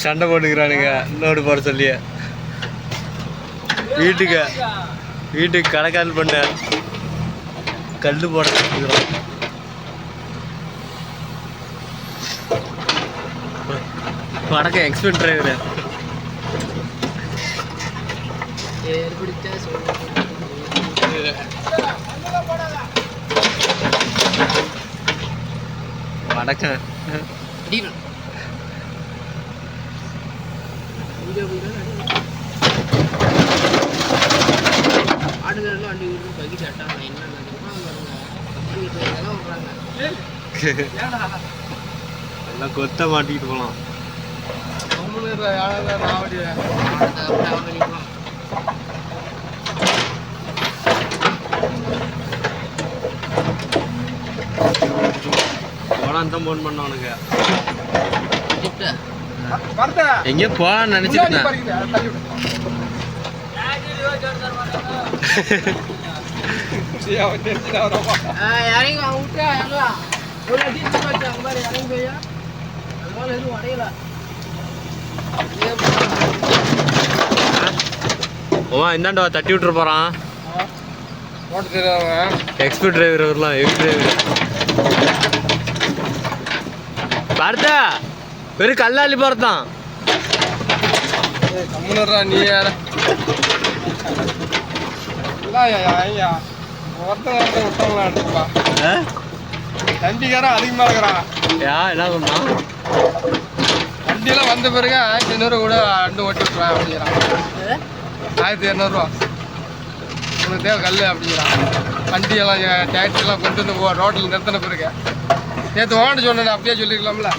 சண்டை போட்டுக்கிறானுங்க நோடு போட சொல்லிய. வீட்டுக்கு கடைக்கால் பண்ண கல் போட சொல்லிக்கிறான். வணக்கம் எக்ஸ்பென்ட் டிரைவர். வணக்கம். ஆடுகளெல்லாம் வண்டி வீட்டு பைக்கு சட்டாங்க என்ன எல்லாம் கொத்த மாட்டிக்கிட்டு போகலாம். போனான் தான் போன் பண்ணவனுங்க. எங்கேயோ போலான்னு நினைச்சிருந்தேன். இந்தாண்டா தட்டி விட்டுரு போறான். எக்ஸ்பர்ட் டிரைவர் வரலாம். எக்ஸ் டிரைவர் பார்த்தா வெறும் கல்லாளி போறதான். நீ தண்டிக்காரன் அதிகமா இருக்கிறான். என்ன சொன்னான்? வண்டியெல்லாம் வந்த பிறகு 1500 கூட அண்டு ஓட்டி விட்டுருவேன் அப்படிங்கிறான். 1200 உனக்கு தேவை கல் அப்படிங்கிறான். வண்டியெல்லாம் டிராக்டர்லாம் கொண்டு வந்து ரோட்டில் நிறுத்தின பிறகு நேற்று ஓண்டு சொன்னேன். அப்படியே சொல்லிருக்கலாம்ல.